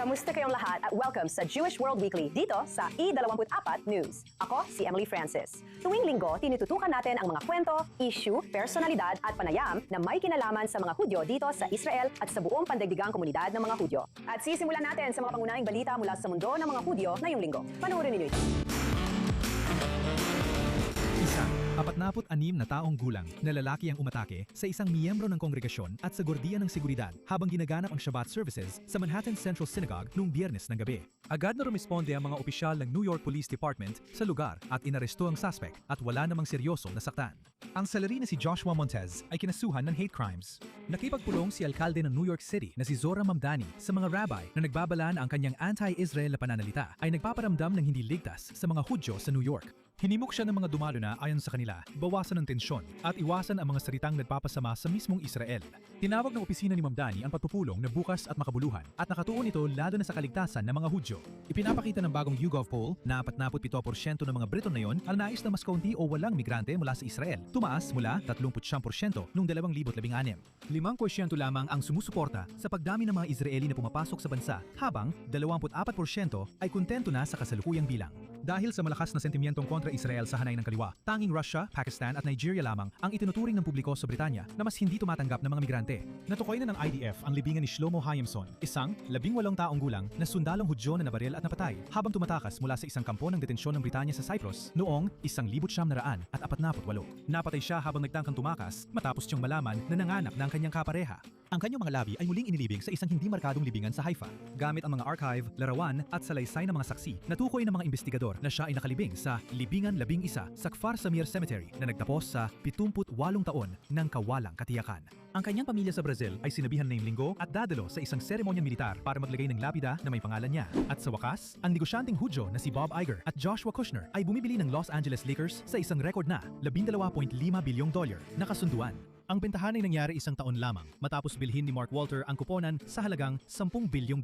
Kamusta kayong lahat at welcome sa Jewish World Weekly dito sa E24 News. Ako si Emily Francis. Tuwing linggo, tinututukan natin ang mga kwento, issue, personalidad at panayam na may kinalaman sa mga Hudyo dito sa Israel at sa buong pandaigdigang komunidad ng mga Hudyo. At sisimulan natin sa mga pangunahing balita mula sa mundo ng mga Hudyo ngayong linggo. Panoorin ninyo ito. Isang 46 na taong gulang na lalaki ang umatake sa isang miyembro ng kongregasyon at sa Gordiya ng Seguridad habang ginaganap ang Shabbat services sa Manhattan Central Synagogue noong Biyernes ng gabi. Agad na rumisponde ang mga opisyal ng New York Police Department sa lugar at inaresto ang suspect at wala namang seryosong nasaktan. Ang salari na si Joshua Montez ay kinasuhan ng hate crimes. Nakipagpulong si alkalde ng New York City na si Zora Mamdani sa mga rabbi na nagbabala na ang kanyang anti-Israel na pananalita ay nagpaparamdam ng hindi ligtas sa mga Hudyo sa New York. Hinimok siya ng mga dumalo na ayon sa kanila, bawasan ng tensyon at iwasan ang mga salitang nagpapasama sa mismong Israel. Tinawag ng opisina ni Mamdani ang pagpupulong na bukas at makabuluhan at nakatuon ito lalo na sa kaligtasan ng mga Hudyo. Ipinapakita ng bagong YouGov poll na 47% ng mga Briton ngayon ang nais na mas kaunti o walang migrante mula sa Israel. Tumaas mula 39% noong 2016. 5% lamang ang sumusuporta sa pagdami ng mga Israeli na pumapasok sa bansa habang 24% ay kontento na sa kasalukuyang bilang. Dahil sa malakas na sentimentong kontra Israel sa hanay ng kaliwa, tanging Russia, Pakistan at Nigeria lamang ang itinuturing ng publiko sa Britanya na mas hindi tumatanggap ng mga migrante. Natukoy na ng IDF ang libingan ni Shlomo Hayamson, isang 18 taong gulang na sundalong Hudyo na nabaril at napatay habang tumatakas mula sa isang kampo ng detensyon ng Britanya sa Cyprus noong 1948. Napatay siya habang nagtangkang tumakas matapos siyang malaman na nanganak na ang kanyang kapareha. Ang kanyang mga labi ay muling inilibing sa isang hindi markadong libingan sa Haifa. Gamit ang mga archive, larawan at salaysay ng mga saksi, natukoy ng mga investigador na siya ay nakalibing sa Libingan 11 sa Kfar Samir Cemetery na nagtapos sa 78 taon ng kawalang katiyakan. Ang kanyang pamilya sa Brazil ay sinabihan ngayong linggo at dadalo sa isang seremonyang militar para maglagay ng lapida na may pangalan niya. At sa wakas, ang negosyanteng Hudyo na si Bob Iger at Joshua Kushner ay bumibili ng Los Angeles Lakers sa isang record na $12.5 bilyong na kasunduan. Ang bentahan ay nangyari isang taon lamang matapos bilhin ni Mark Walter ang kuponan sa halagang $10 bilyong.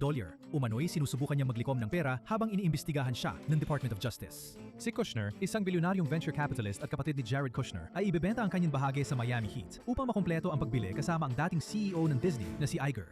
Umano'y sinusubukan niya maglikom ng pera habang iniimbestigahan siya ng Department of Justice. Si Kushner, isang bilyonaryong venture capitalist at kapatid ni Jared Kushner, ay ibebenta ang kanyang bahagi sa Miami Heat upang makumpleto ang pagbili kasama ang dating CEO ng Disney na si Iger.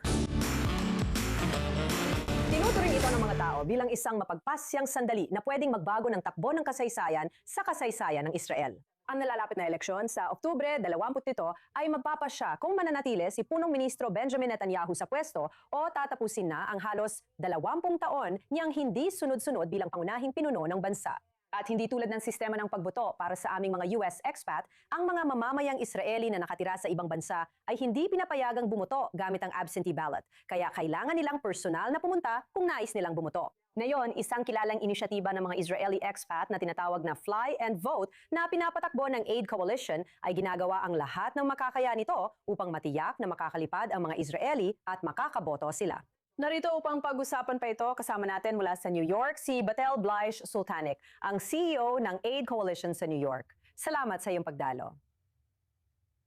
Tinuturing ito ng mga tao bilang isang mapagpasyang sandali na pwedeng magbago ng takbo ng kasaysayan sa kasaysayan ng Israel. Ang nalalapit na eleksyon sa Oktubre 27 ay magpapasya kung mananatili si Punong Ministro Benjamin Netanyahu sa pwesto o tatapusin na ang halos 20 taon niyang hindi sunod-sunod bilang pangunahing pinuno ng bansa. At hindi tulad ng sistema ng pagboto para sa aming mga US expat, ang mga mamamayang Israeli na nakatira sa ibang bansa ay hindi pinapayagang bumoto gamit ang absentee ballot. Kaya kailangan nilang personal na pumunta kung nais nilang bumoto. Ngayon, isang kilalang inisyatiba ng mga Israeli expat na tinatawag na Fly and Vote na pinapatakbo ng Aid Coalition ay ginagawa ang lahat ng makakaya nito upang matiyak na makakalipad ang mga Israeli at makakaboto sila. Narito upang pag-usapan pa ito, kasama natin mula sa New York, si Batel Bleish Sultanic, ang CEO ng Aid Coalition sa New York. Salamat sa iyong pagdalo.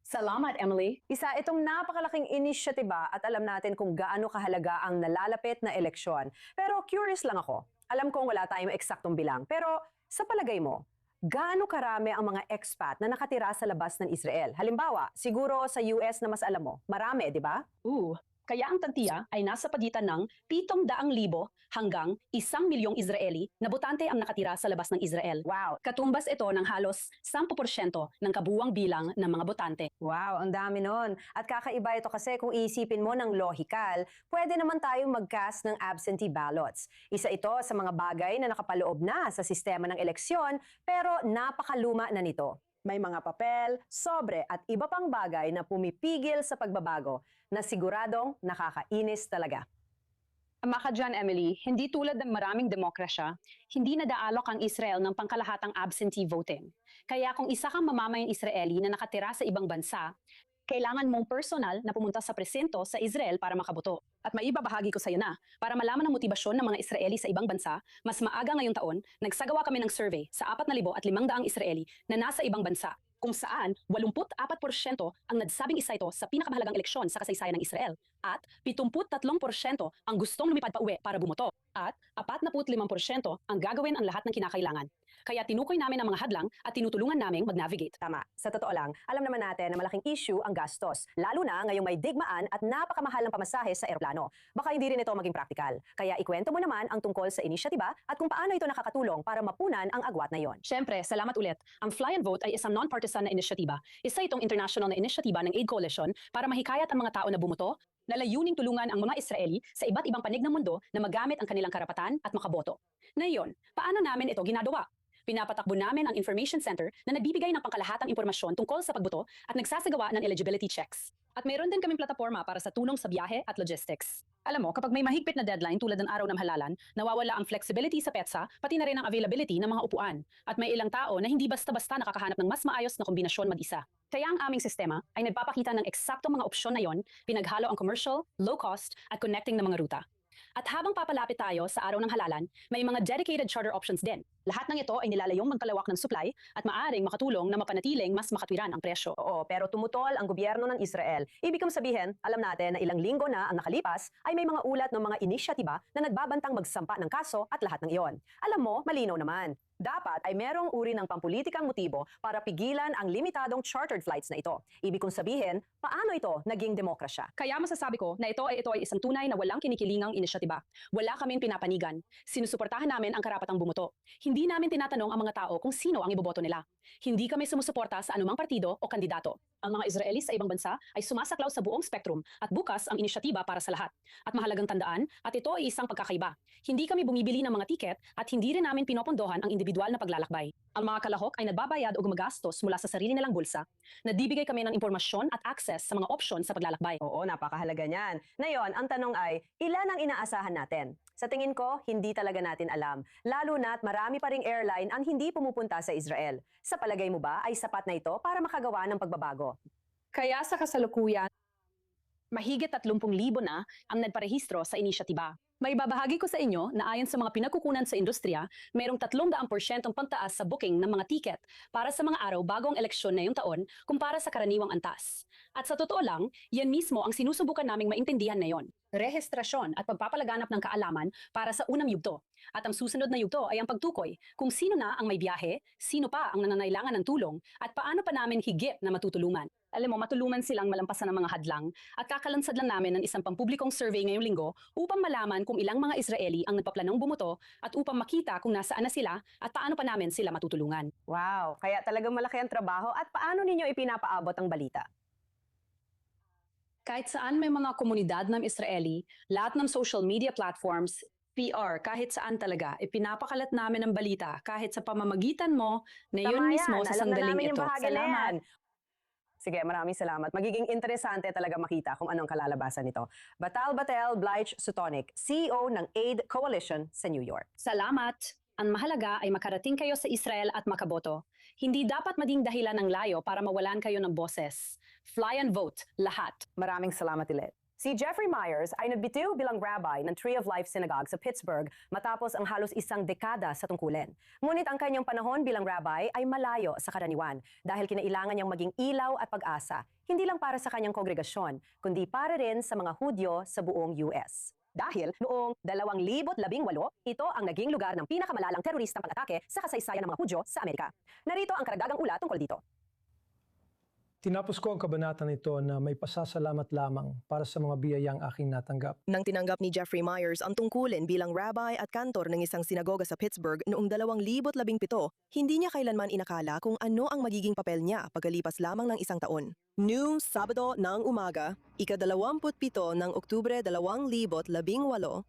Salamat, Emily. Isa itong napakalaking inisyatiba at alam natin kung gaano kahalaga ang nalalapit na eleksyon. Pero curious lang ako. Alam kong wala tayong eksaktong bilang. Pero sa palagay mo, gaano karami ang mga expat na nakatira sa labas ng Israel? Halimbawa, siguro sa US na mas alam mo, marami, di ba? Kaya ang tantiya ay nasa pagitan ng 700,000 hanggang 1 milyong Israeli na botante ang nakatira sa labas ng Israel. Wow! Katumbas ito ng halos 10% ng kabuuang bilang ng mga botante. Wow, ang dami nun. At kakaiba ito kasi kung iisipin mo ng lohikal, pwede naman tayong mag-cast ng absentee ballots. Isa ito sa mga bagay na nakapaloob na sa sistema ng eleksyon pero napakaluma na nito. May mga papel, sobre at iba pang bagay na pumipigil sa pagbabago na siguradong nakakainis talaga. Ama ka dyan, Emily, hindi tulad ng maraming demokrasya, hindi nadaalok ang Israel ng pangkalahatang absentee voting. Kaya kung isa kang mamamayang Israeli na nakatira sa ibang bansa, kailangan mong personal na pumunta sa presinto sa Israel para makaboto. At maibabahagi ko sa iyo na, para malaman ang motibasyon ng mga Israeli sa ibang bansa, mas maaga ngayong taon, nagsagawa kami ng survey sa 4,500 Israeli na nasa ibang bansa, kung saan 84% ang nagsabing isa ito sa pinakamahalagang eleksyon sa kasaysayan ng Israel at 73% ang gustong lumipad pa uwi para bumoto at 45% ang gagawin ang lahat ng kinakailangan. Kaya tinukoy namin ang mga hadlang at tinutulungan naming mag-navigate. Tama. Sa totoo lang, alam naman natin na malaking issue ang gastos, lalo na ngayong may digmaan at napakamahal ng pamasahe sa eroplano. Baka hindi rin ito maging praktikal. Kaya ikwento mo naman ang tungkol sa inisyatiba at kung paano ito nakakatulong para mapunan ang agwat na yon. Siyempre, salamat ulit. Ang Fly and Vote ay isang non-partisan na inisyatiba. Isa itong international na inisyatiba ng Aid Coalition para mahikayat ang mga tao na bumoto na layuning tulungan ang mga Israeli sa iba't ibang panig ng mundo na magamit ang kanilang karapatan at makaboto. Ngayon, paano namin ito ginagawa? Pinapatakbo namin ang Information Center na nagbibigay ng pangkalahatang impormasyon tungkol sa pagboto at nagsasagawa ng eligibility checks. At mayroon din kaming plataforma para sa tulong sa biyahe at logistics. Alam mo, kapag may mahigpit na deadline tulad ng araw ng halalan, nawawala ang flexibility sa PETSA, pati na rin ang availability ng mga upuan. At may ilang tao na hindi basta-basta nakakahanap ng mas maayos na kombinasyon mag-isa. Kaya ang aming sistema ay nagpapakita ng eksaktong mga opsyon na yon, pinaghalo ang commercial, low cost, at connecting na mga ruta. At habang papalapit tayo sa araw ng halalan, may mga dedicated charter options din. Lahat ng ito ay nilalayong magkalawak ng supply at maaring makatulong na mapanatiling mas makatwiran ang presyo. Oo, pero tumutol ang gobyerno ng Israel. Ibig kong sabihin, alam natin na ilang linggo na ang nakalipas ay may mga ulat ng mga inisyatiba na nagbabantang magsampa ng kaso at lahat ng iyon. Alam mo, malinaw naman. Dapat ay merong uri ng pampulitikang motibo para pigilan ang limitadong chartered flights na ito. Ibig kong sabihin, paano ito naging demokrasya? Kaya masasabi ko na ito ay isang tunay na walang kinikilingang inisyatiba. Wala kaming pinapanigan. Sinusuportahan namin ang karapatang bumoto. Hindi namin tinatanong ang mga tao kung sino ang iboboto nila. Hindi kami sumusuporta sa anumang partido o kandidato. Ang mga Israelis sa ibang bansa ay sumasaklaw sa buong spektrum at bukas ang inisyatiba para sa lahat. At mahalagang tandaan, at ito ay isang pagkakaiba. Hindi kami bumibili ng mga tiket at hindi rin namin pinopondohan ang individual na paglalakbay. Ang mga kalahok ay nagbabayad o gumagastos mula sa sarili nilang bulsa. Nagbibigay kami ng impormasyon at access sa mga opsyon sa paglalakbay. Oo, napakahalaga niyan. Ngayon, ang tanong ay, ilan ang inaasahan natin? Sa tingin ko, hindi talaga natin alam. Lalo na't marami pa ring airline ang hindi pumupunta sa Israel. Sa palagay mo ba ay sapat na ito para makagawa ng pagbabago? Kaya sa kasalukuyan, mahigit 30,000 na ang nagparehistro sa inisyatiba. May babahagi ko sa inyo na ayon sa mga pinagkukunan sa industriya, mayroong 300% pagtaas sa booking ng mga tiket para sa mga araw bago ang eleksyon na yung taon kumpara sa karaniwang antas. At sa totoo lang, yan mismo ang sinusubukan naming maintindihan na yon. Rehistrasyon at pagpapalaganap ng kaalaman para sa unang yugto. At ang susunod na yugto ay ang pagtukoy kung sino na ang may biyahe, sino pa ang nangangailangan ng tulong, at paano pa namin higit na matutulungan. Alam mo, matulungan silang malampasan ng mga hadlang at kakalansad lang namin ng isang pampublikong survey ngayong linggo upang malaman kung ilang mga Israeli ang nagpaplanong bumoto at upang makita kung nasaan na sila at paano pa namin sila matutulungan. Wow, kaya talagang malaki ang trabaho at paano ninyo ipinapaabot ang balita? Kahit saan may mga komunidad ng Israeli, lahat ng social media platforms, PR, kahit saan talaga, ipinapakalat namin ang balita kahit sa pamamagitan mo na yun Tama mismo yan, sa alam na sandaling namin yung ito. bahagi na yan. Sige, maraming salamat. Magiging interesante talaga makita kung anong kalalabasan nito. Batal Batel Blyche Sutonic, CEO ng Aid Coalition sa New York. Salamat! Ang mahalaga ay makarating kayo sa Israel at makaboto. Hindi dapat maging dahilan ng layo para mawalan kayo ng boses. Fly and vote, lahat. Maraming salamat ulit. Si Jeffrey Myers ay nagbitiw bilang rabbi ng Tree of Life Synagogue sa Pittsburgh matapos ang halos isang dekada sa tungkulin. Ngunit ang kanyang panahon bilang rabbi ay malayo sa karaniwan dahil kinailangan niyang maging ilaw at pag-asa, hindi lang para sa kanyang kongregasyon, kundi para rin sa mga Hudyo sa buong US. Dahil noong 2018, ito ang naging lugar ng pinakamalalang teroristang pag-atake sa kasaysayan ng mga Hudyo sa Amerika. Narito ang karagdagang ulat tungkol dito. Tinapos ko ang kabanata nito na may pasasalamat lamang para sa mga biyayang aking natanggap. Nang tinanggap ni Jeffrey Myers ang tungkulin bilang rabbi at kantor ng isang sinagoga sa Pittsburgh noong 2017, hindi niya kailanman inakala kung ano ang magiging papel niya pagkalipas lamang ng isang taon. Noong Sabado ng umaga, ika-27 ng Oktubre 2018, 11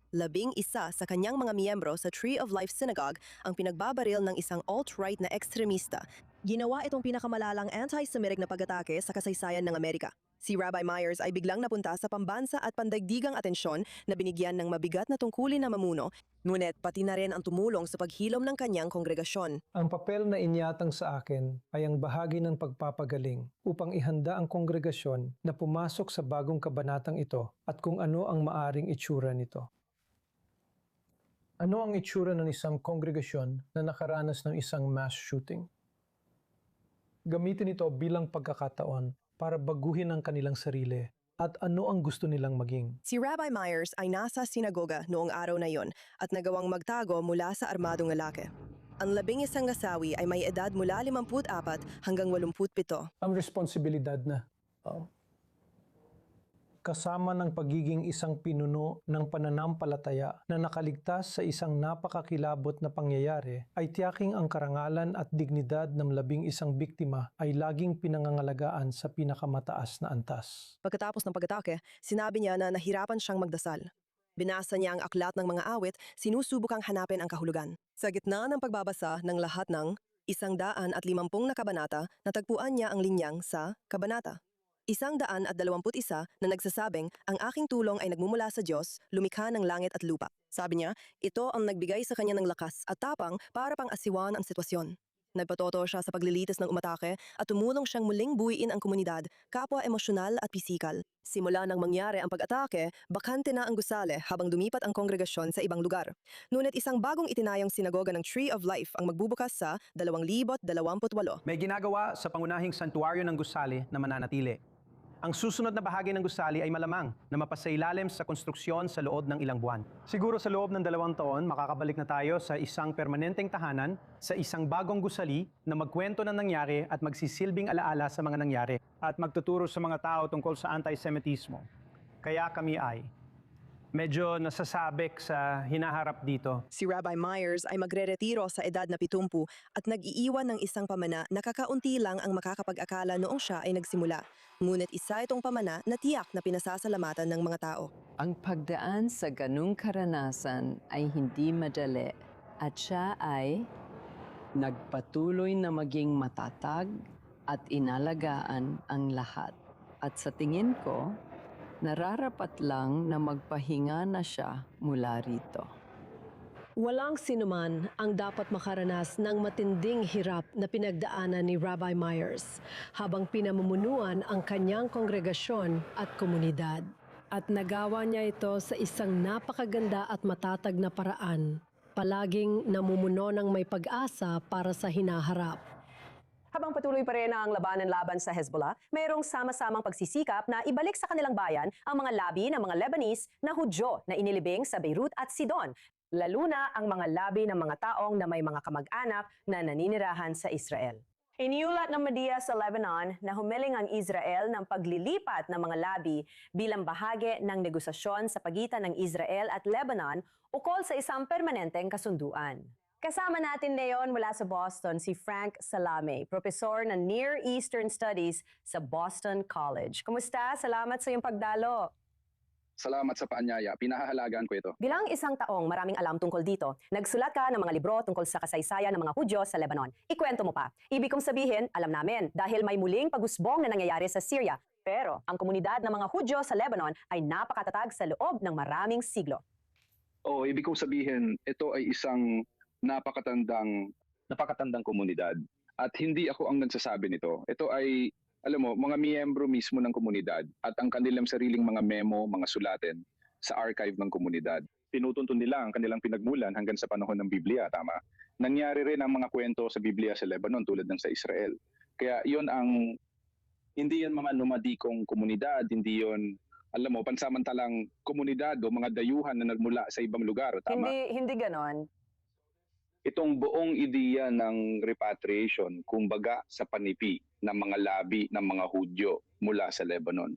sa kanyang mga miyembro sa Tree of Life Synagogue ang pinagbabaril ng isang alt-right na ekstremista. Ginawa itong pinakamalalang anti-Semitic na pag-atake sa kasaysayan ng Amerika. Si Rabbi Myers ay biglang napunta sa pambansa at pandaigdigang atensyon na binigyan ng mabigat na tungkulin na mamuno, ngunit pati na rin ang tumulong sa paghilom ng kanyang kongregasyon. Ang papel na inyatang sa akin ay ang bahagi ng pagpapagaling upang ihanda ang kongregasyon na pumasok sa bagong kabanatang ito at kung ano ang maaring itsura nito. Ano ang itsura ng isang kongregasyon na nakaranas ng isang mass shooting? Gamitin ito bilang pagkakataon para baguhin ang kanilang sarili at ano ang gusto nilang maging. Si Rabbi Myers ay nasa sinagoga noong araw na yon at nagawang magtago mula sa armadong lalaki. Ang 11 nasawi ay may edad mula 54 hanggang 87. Ang responsibilidad na. Kasama ng pagiging isang pinuno ng pananampalataya na nakaligtas sa isang napakakilabot na pangyayari ay tiyaking ang karangalan at dignidad ng 11 biktima ay laging pinangangalagaan sa pinakamataas na antas. Pagkatapos ng pag-atake, sinabi niya na nahirapan siyang magdasal. Binasa niya ang aklat ng mga awit, sinusubukang hanapin ang kahulugan. Sa gitna ng pagbabasa ng lahat ng 150 na kabanata, natagpuan niya ang linyang sa kabanata 121 na nagsasabing ang aking tulong ay nagmumula sa Diyos, lumikha ng langit at lupa. Sabi niya, ito ang nagbigay sa kanya ng lakas at tapang para pang-asiwan ang sitwasyon. Nagpatoto siya sa paglilitis ng umatake at tumulong siyang muling buuin ang komunidad, kapwa emosyonal at pisikal. Simula nang mangyari ang pag-atake, bakante na ang gusali habang dumipat ang kongregasyon sa ibang lugar. Ngunit isang bagong itinayong sinagoga ng Tree of Life ang magbubukas sa 2028. May ginagawa sa pangunahing santuaryo ng gusali na mananatili. Ang susunod na bahagi ng gusali ay malamang na mapasailalim sa konstruksyon sa loob ng ilang buwan. Siguro sa loob ng 2 taon, makakabalik na tayo sa isang permanenteng tahanan, sa isang bagong gusali na magkwento ng nangyari at magsisilbing alaala sa mga nangyari at magtuturo sa mga tao tungkol sa antisemitismo. Kaya kami ay medyo nasasabik sa hinaharap dito. Si Rabbi Myers ay magre-retiro sa edad na 70 at nag-iiwan ng isang pamana na kakaunti lang ang makakapag-akala noong siya ay nagsimula. Ngunit isa itong pamana na tiyak na pinasasalamatan ng mga tao. Ang pagdaan sa ganung karanasan ay hindi madali at siya ay nagpatuloy na maging matatag at inalagaan ang lahat. At sa tingin ko, nararapat lang na magpahinga na siya mula rito. Walang sinuman ang dapat makaranas ng matinding hirap na pinagdaanan ni Rabbi Myers habang pinamumunuan ang kanyang kongregasyon at komunidad. At nagawa niya ito sa isang napakaganda at matatag na paraan, palaging namumuno ng may pag-asa para sa hinaharap. Habang patuloy pa rin ang labanan laban sa Hezbollah, mayroong sama-samang pagsisikap na ibalik sa kanilang bayan ang mga labi ng mga Lebanese na Hudyo na inilibing sa Beirut at Sidon, lalo na ang mga labi ng mga taong na may mga kamag-anak na naninirahan sa Israel. Iniulat ng media sa Lebanon na humiling ang Israel ng paglilipat ng mga labi bilang bahagi ng negosasyon sa pagitan ng Israel at Lebanon ukol sa isang permanenteng kasunduan. Kasama natin ngayon mula sa Boston si Frank Salame, profesor ng Near Eastern Studies sa Boston College. Kumusta? Salamat sa iyong pagdalo. Salamat sa paanyaya. Pinahahalagaan ko ito. Bilang isang taong maraming alam tungkol dito, nagsulat ka ng mga libro tungkol sa kasaysayan ng mga Hudyo sa Lebanon. Ikwento mo pa. Ibig kong sabihin, alam namin, dahil may muling pag-usbong na nangyayari sa Syria. Pero ang komunidad ng mga Hudyo sa Lebanon ay napakatatag sa loob ng maraming siglo. Oo, ibig kong sabihin, ito ay isang napakatandang komunidad. At hindi ako ang nagsasabi nito. Ito ay, alam mo, mga miyembro mismo ng komunidad at ang kanilang sariling mga memo, mga sulatin sa archive ng komunidad. Tinutuntun nila ang kanilang pinagmulan hanggang sa panahon ng Biblia, tama? Nangyari rin ang mga kwento sa Biblia sa Lebanon tulad ng sa Israel. Kaya hindi yun mga nomadikong komunidad, hindi yun, alam mo, pansamantalang komunidad o mga dayuhan na nagmula sa ibang lugar, tama? Hindi ganon. Itong buong ideya ng repatriation, kumbaga sa panipi ng mga labi ng mga Hudyo mula sa Lebanon.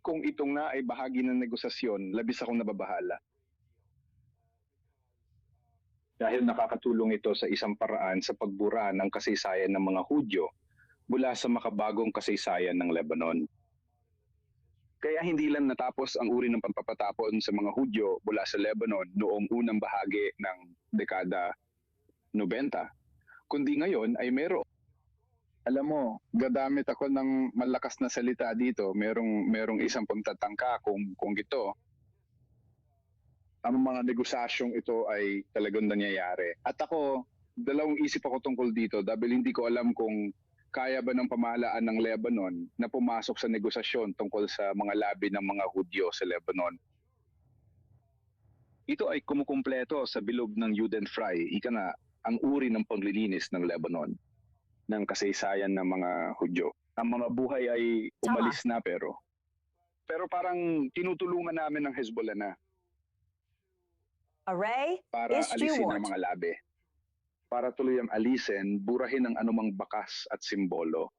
Kung ito nga ay bahagi ng negosasyon, labis akong nababahala. Dahil nakakatulong ito sa isang paraan sa pagbura ng kasaysayan ng mga Hudyo mula sa makabagong kasaysayan ng Lebanon. Kaya hindi lang natapos ang uri ng pagpapatapon sa mga Hudyo mula sa Lebanon noong unang bahagi ng dekada 90, kundi ngayon ay alam mo, gagamit ako ng malakas na salita dito, merong isang pagtatangka kung ito, ang mga negosasyong ito ay talagang nangyayari. At ako, dalawang isip ako tungkol dito dahil hindi ko alam kung kaya ba ng pamahalaan ng Lebanon na pumasok sa negosasyon tungkol sa mga labi ng mga Hudyo sa Lebanon. Ito ay kumukumpleto sa bilog ng Judenfrei, ika nga, ang uri ng paglilinis ng Lebanon, ng kasaysayan ng mga Hudyo. Ang mga buhay ay umalis na pero parang tinutulungan namin ng Hezbollah na. Array para is alisin Stewart. ang mga labi. Para tuluyang alisin, burahin ang anumang bakas at simbolo.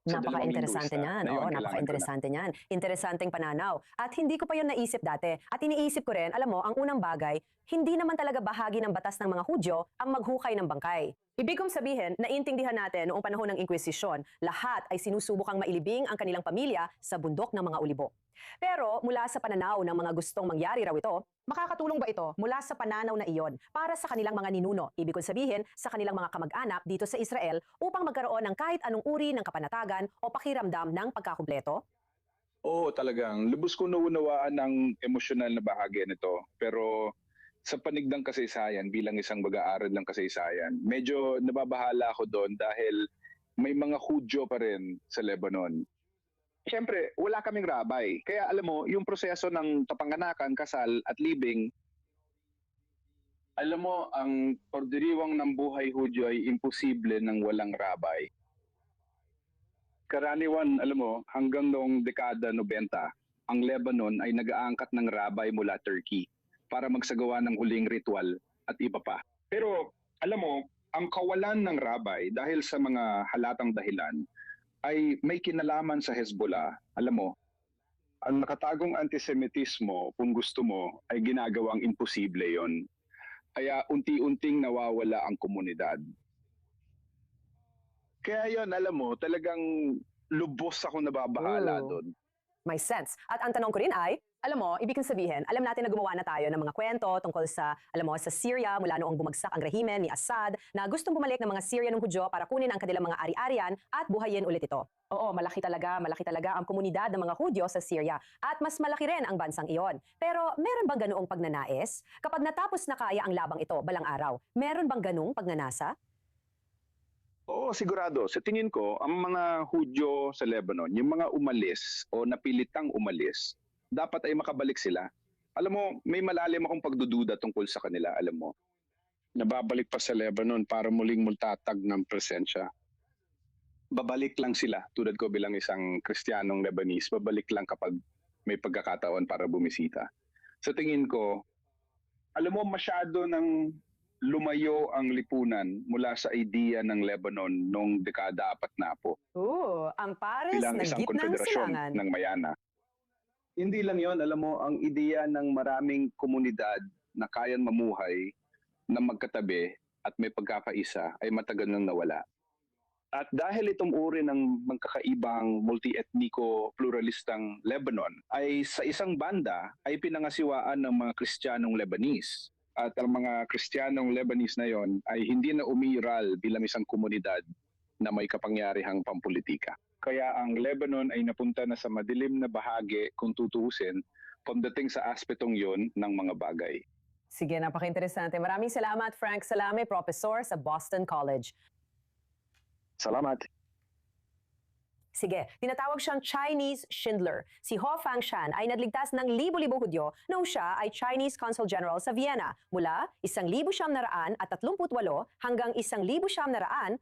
Sa dalawang Napaka-interesante linguista niyan. na yun, Oo, kailangan napaka-interesante niyan. Interesanteng pananaw. At hindi ko pa yun naisip dati. At iniisip ko rin, alam mo, ang unang bagay, hindi naman talaga bahagi ng batas ng mga Hudyo ang maghukay ng bangkay. Ibig kong sabihin, naintindihan natin noong panahon ng Inquisition, lahat ay sinusubukang mailibing ang kanilang pamilya sa bundok ng mga ulibo. Pero mula sa pananaw ng mga gustong mangyari raw ito, makakatulong ba ito mula sa pananaw na iyon para sa kanilang mga ninuno, ibig kong sabihin sa kanilang mga kamag-anak dito sa Israel upang magkaroon ng kahit anong uri ng kapanatagan o pakiramdam ng pagkakumpleto? Oo, talagang lubos ko nauunawaan ng emosyonal na bahagi nito. Pero sa panig ng kasaysayan, bilang isang mag-aaral ng kasaysayan, medyo nababahala ako doon dahil may mga Hudyo pa rin sa Lebanon. Siyempre, wala kaming rabay. Kaya alam mo, yung proseso ng kapanganakan, kasal at libing, alam mo, ang ordiriwang ng buhay Hudyo ay imposible ng walang rabay. Karaniwan, alam mo, hanggang noong dekada 90, ang Lebanon ay nag-aangkat ng rabay mula Turkey para magsagawa ng huling ritual at iba pa. Pero alam mo, ang kawalan ng rabay dahil sa mga halatang dahilan ay may kinalaman sa Hezbollah. Alam mo, ang nakatagong antisemitismo, kung gusto mo, ay ginagawang imposible yon. Kaya unti-unting nawawala ang komunidad. Kaya yon, alam mo, talagang lubos ako nababahala doon. May sense. At ang tanong ko rin ay, alam mo, ibig kong sabihin, alam natin na gumawa na tayo ng mga kwento tungkol sa, alam mo, sa Syria mula noong bumagsak ang rehimen ni Assad na gustong bumalik ng mga Syrian ng Hudyo para kunin ang kanilang mga ari-arian at buhayin ulit ito. Oo, malaki talaga ang komunidad ng mga Hudyo sa Syria at mas malaki rin ang bansang iyon. Pero meron bang ganoong pagnanais? Kapag natapos na kaya ang labang ito balang araw, meron bang ganoong pagnanasa? Oo, sigurado. Sa tingin ko, ang mga Hudyo sa Lebanon, yung mga umalis o napilitang umalis, dapat ay makabalik sila. Alam mo, may malalim akong pagdududa tungkol sa kanila, alam mo. Nababalik pa sa Lebanon para muling multatag ng presensya. Babalik lang sila, tulad ko bilang isang Kristiyanong Lebanese, babalik lang kapag may pagkakataon para bumisita. Sa tingin ko, alam mo, masyado ng lumayo ang lipunan mula sa idea ng Lebanon noong dekada 40 Ang pares bilang ng isang gitnang konfederasyon silangan. ng Mayana. Hindi lang yon, alam mo, ang ideya ng maraming komunidad na kayang mamuhay na magkatabi at may pagkakaisa ay matagal nang nawala. At dahil itong uri ng magkakaibang multi-etniko pluralistang Lebanon ay sa isang banda ay pinangasiwaan ng mga Kristiyanong Lebanese. At ang mga Kristiyanong Lebanese na yon ay hindi na umiral bilang isang komunidad na may kapangyarihang pampolitika. Kaya ang Lebanon ay napunta na sa madilim na bahagi kung tutuusin pagdating sa aspetong yon ng mga bagay. Sige, napaka-interesante. Maraming salamat, Frank Salame, Professor sa Boston College. Salamat. Sige, tinatawag siyang Chinese Schindler. Si Ho Fangshan ay nagligtas ng libo-libong Hudyo noong siya ay Chinese Consul General sa Vienna mula 1,938 hanggang 1,940.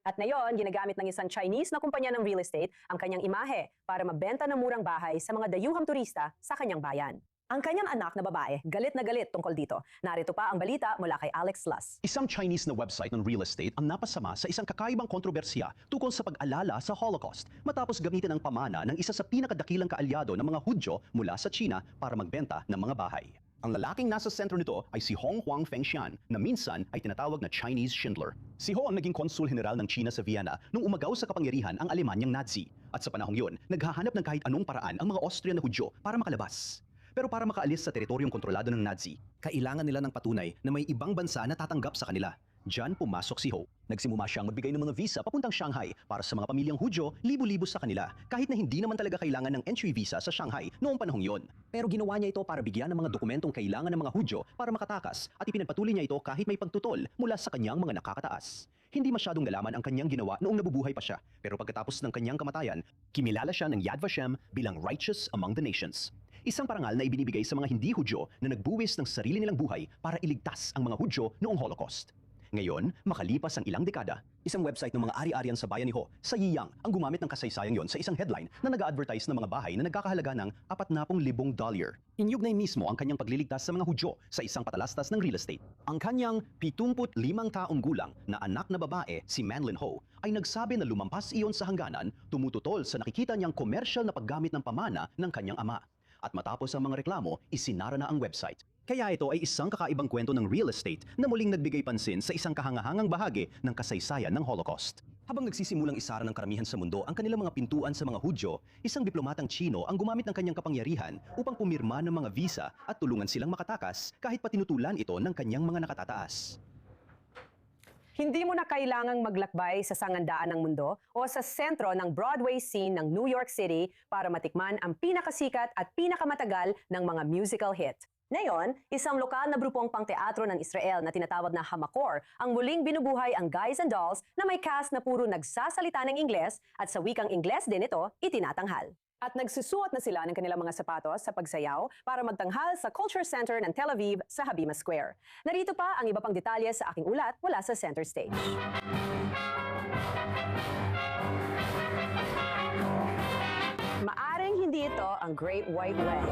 At ngayon, ginagamit ng isang Chinese na kumpanya ng real estate ang kanyang imahe para mabenta ng murang bahay sa mga dayuhang turista sa kanyang bayan. Ang kanyang anak na babae, galit na galit tungkol dito. Narito pa ang balita mula kay Alex Luss. Isang Chinese na website ng real estate ang napasama sa isang kakaibang kontrobersiya tungkol sa pag-alala sa Holocaust matapos gamitin ang pamana ng isa sa pinakadakilang kaalyado ng mga Hudyo mula sa China para magbenta ng mga bahay. Ang lalaking nasa sentro nito ay si Hong Huang Fengshan na minsan ay tinatawag na Chinese Schindler. Si Ho ang naging konsul general ng China sa Vienna nung umagaw sa kapangyarihan ang Alemanyang Nazi. At sa panahong yun, naghahanap ng kahit anong paraan ang mga Austrian na Hudyo para makalabas. Pero para makaalis sa teritoryong kontrolado ng Nazi, kailangan nila ng patunay na may ibang bansa na tatanggap sa kanila. Diyan pumasok si Ho. Nagsimula siyang magbigay ng mga visa papuntang Shanghai para sa mga pamilyang Hudyo, libo-libo sa kanila, kahit na hindi naman talaga kailangan ng entry visa sa Shanghai noong panahong yon. Pero ginawa niya ito para bigyan ng mga dokumentong kailangan ng mga Hudyo para makatakas at ipinagpatuloy niya ito kahit may pagtutol mula sa kanyang mga nakakataas. Hindi masyadong nalaman ang kanyang ginawa noong nabubuhay pa siya, pero pagkatapos ng kanyang kamatayan, kimilala siya ng Yad Vashem bilang righteous among the nations. Isang parangal na ibinibigay sa mga hindi Hudyo na nagbuwis ng sarili nilang buhay para iligtas ang mga Hudyo noong Holocaust. Ngayon, makalipas ang ilang dekada, isang website ng mga ari-arian sa bayan ni Ho, sa Yiyang, ang gumamit ng kasaysayang yon sa isang headline na nag-a-advertise ng mga bahay na nagkakahalaga ng $40,000. Inyugnay mismo ang kanyang pagliligtas sa mga Hudyo sa isang patalastas ng real estate. Ang kanyang 75 taong gulang na anak na babae, si Manlin Ho, ay nagsabi na lumampas iyon sa hangganan, tumututol sa nakikita niyang commercial na paggamit ng pamana ng kanyang ama. At matapos ang mga reklamo, isinara na ang website. Kaya ito ay isang kakaibang kwento ng real estate na muling nagbigay pansin sa isang kahangahangang bahagi ng kasaysayan ng Holocaust. Habang nagsisimulang isara ng karamihan sa mundo ang kanilang mga pintuan sa mga Hudyo, isang diplomatang Tsino ang gumamit ng kanyang kapangyarihan upang pumirma ng mga visa at tulungan silang makatakas kahit pa tinutulan ito ng kanyang mga nakatataas. Hindi mo na kailangang maglakbay sa sangandaan ng mundo o sa sentro ng Broadway scene ng New York City para matikman ang pinakasikat at pinakamatagal ng mga musical hit. Ngayon, isang lokal na grupong pangteatro ng Israel na tinatawag na Hamakor ang muling binubuhay ang Guys and Dolls na may cast na puro nagsasalita ng Ingles at sa wikang Ingles din ito itinatanghal. At nagsusuot na sila ng kanilang mga sapatos sa pagsayaw para magtanghal sa Culture Center ng Tel Aviv sa Habima Square. Narito pa ang iba pang detalye sa aking ulat mula sa center stage. Maaring hindi ito ang Great White Way.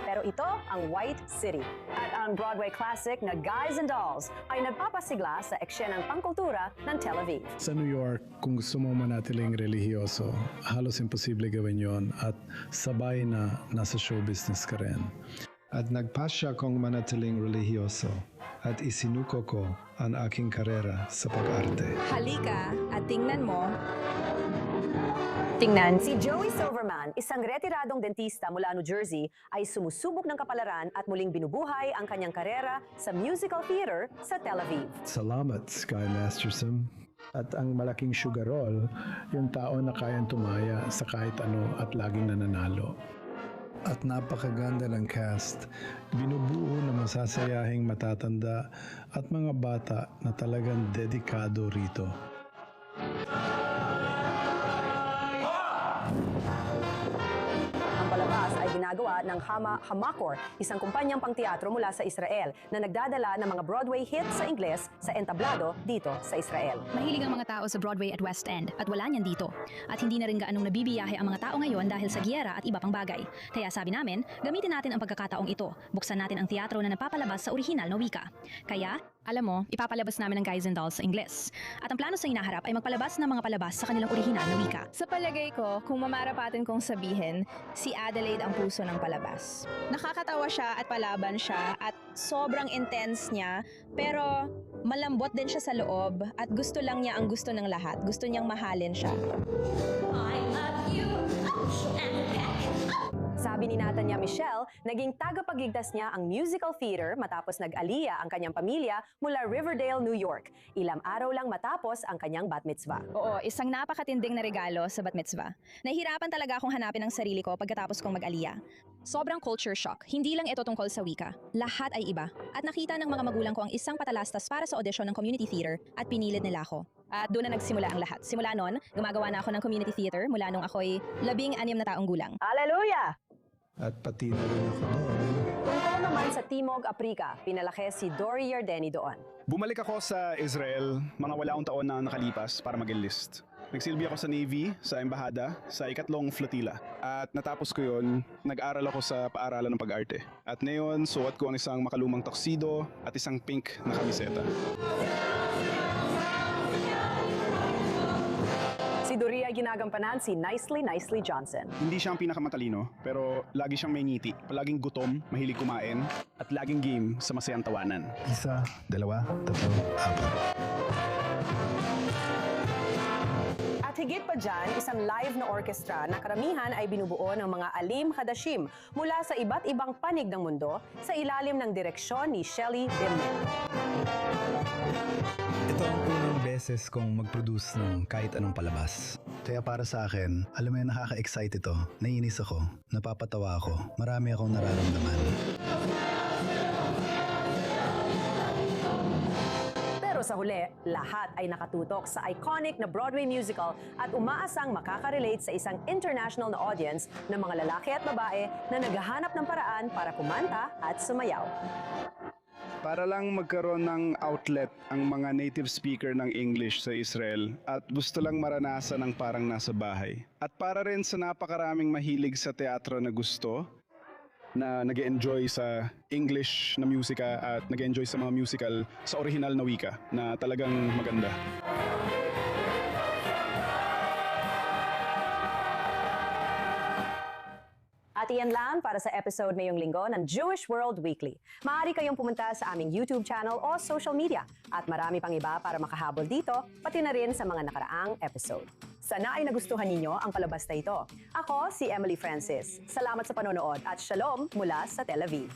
Pero ito ang White City. At ang Broadway classic na Guys and Dolls ay nagpapasigla sa eksyenang pangkultura ng Tel Aviv. Sa New York, kung gusto mo manatiling relihiyoso, halos imposible gawin yon at sabay na nasa show business ka rin. At nagpasya kong manatiling relihiyoso at isinuko ko ang aking karera sa pag-arte. Halika at tingnan mo. Tingnan, si Joey Silverman, isang retiradong dentista mula New Jersey, ay sumusubok ng kapalaran at muling binubuhay ang kanyang karera sa musical theater sa Tel Aviv. Salamat, Sky Masterson. At ang malaking sugarol, yung tao na kayang tumaya sa kahit ano at laging nananalo. At napakaganda ng cast, binubuo na masasayahing matatanda at mga bata na talagang dedikado rito. Ang palabas ay ginagawa ng Hamakor, isang kumpanyang pangteatro mula sa Israel na nagdadala ng mga Broadway hits sa Ingles sa entablado dito sa Israel. Mahilig ang mga tao sa Broadway at West End at wala niyan dito. At hindi na rin gaanong nabibiyahe ang mga tao ngayon dahil sa giyera at iba pang bagay. Kaya sabi namin, gamitin natin ang pagkakataong ito. Buksan natin ang teatro na napapalabas sa orihinal na wika. Kaya, alam mo, ipapalabas namin ang Guys and Dolls sa Ingles. At ang plano sa hinaharap ay magpalabas ng mga palabas sa kanilang orihinal na wika. Sa palagay ko, kung mamarapatin kong sabihin, si Adelaide ang puso ng palabas. Nakakatawa siya at palaban siya at sobrang intense niya, pero malambot din siya sa loob at gusto lang niya ang gusto ng lahat. Gusto niyang mahalin siya. I love you. Sabi ni Natanya Michelle, naging tagapagligtas niya ang musical theater matapos nag-aliya ang kanyang pamilya mula Riverdale, New York. Ilang araw lang matapos ang kanyang bat mitzvah. Oo, isang napakatinding na regalo sa bat mitzvah. Nahihirapan talaga akong hanapin ang sarili ko pagkatapos kong mag-aliya. Sobrang culture shock. Hindi lang ito tungkol sa wika. Lahat ay iba. At nakita ng mga magulang ko ang isang patalastas para sa audition ng community theater at pinilid nila ako. At doon na nagsimula ang lahat. Simula noon, gumagawa na ako ng community theater mula nung ako'y 16 na taong gulang. Hallelujah! At pati na rin ako doon. Tungkol naman sa Timog Aprika, pinalaki si Dori Yardeni doon. Bumalik ako sa Israel mga walaong taon na nakalipas para mag-enlist. Nagsilbi ako sa Navy, sa Embahada, sa 2nd Flotilla. At natapos ko yun, nag-aral ako sa paaralan ng pag-arte. At ngayon, suot ko ang isang makalumang tuxedo at isang pink na kamiseta. Si Dori ay ginagampanan si Nicely Johnson. Hindi siya ang pinakamatalino, pero lagi siyang may ngiti. Palaging gutom, mahilig kumain, at laging game sa masayang tawanan. 1, 2, 3, 4. At higit pa dyan, isang live na orkestra na karamihan ay binubuo ng mga alim hadashim mula sa iba't ibang panig ng mundo sa ilalim ng direksyon ni Shelly Bimman. Ito ang unang beses kong mag-produce ng kahit anong palabas. Kaya para sa akin, alam mo yung nakaka-excite ito. Naiinis ako, napapatawa ako, marami akong nararamdaman. Pero sa huli, lahat ay nakatutok sa iconic na Broadway musical at umaasang makaka-relate sa isang international na audience ng mga lalaki at babae na naghahanap ng paraan para kumanta at sumayaw. para lang magkaroon ng outlet ang mga native speaker ng English sa Israel at gusto lang maranasan ng parang nasa bahay. At para rin sa napakaraming mahilig sa teatro na gusto, na nag-enjoy sa English na musika at nag-enjoy sa mga musical sa original na wika na talagang maganda. At iyan lang para sa episode ngayong linggo ng Jewish World Weekly. Maaari kayong pumunta sa aming YouTube channel o social media at marami pang iba para makahabol dito, pati na rin sa mga nakaraang episode. Sana ay nagustuhan ninyo ang palabas na ito. Ako si Emily Francis. Salamat sa panonood at shalom mula sa Tel Aviv.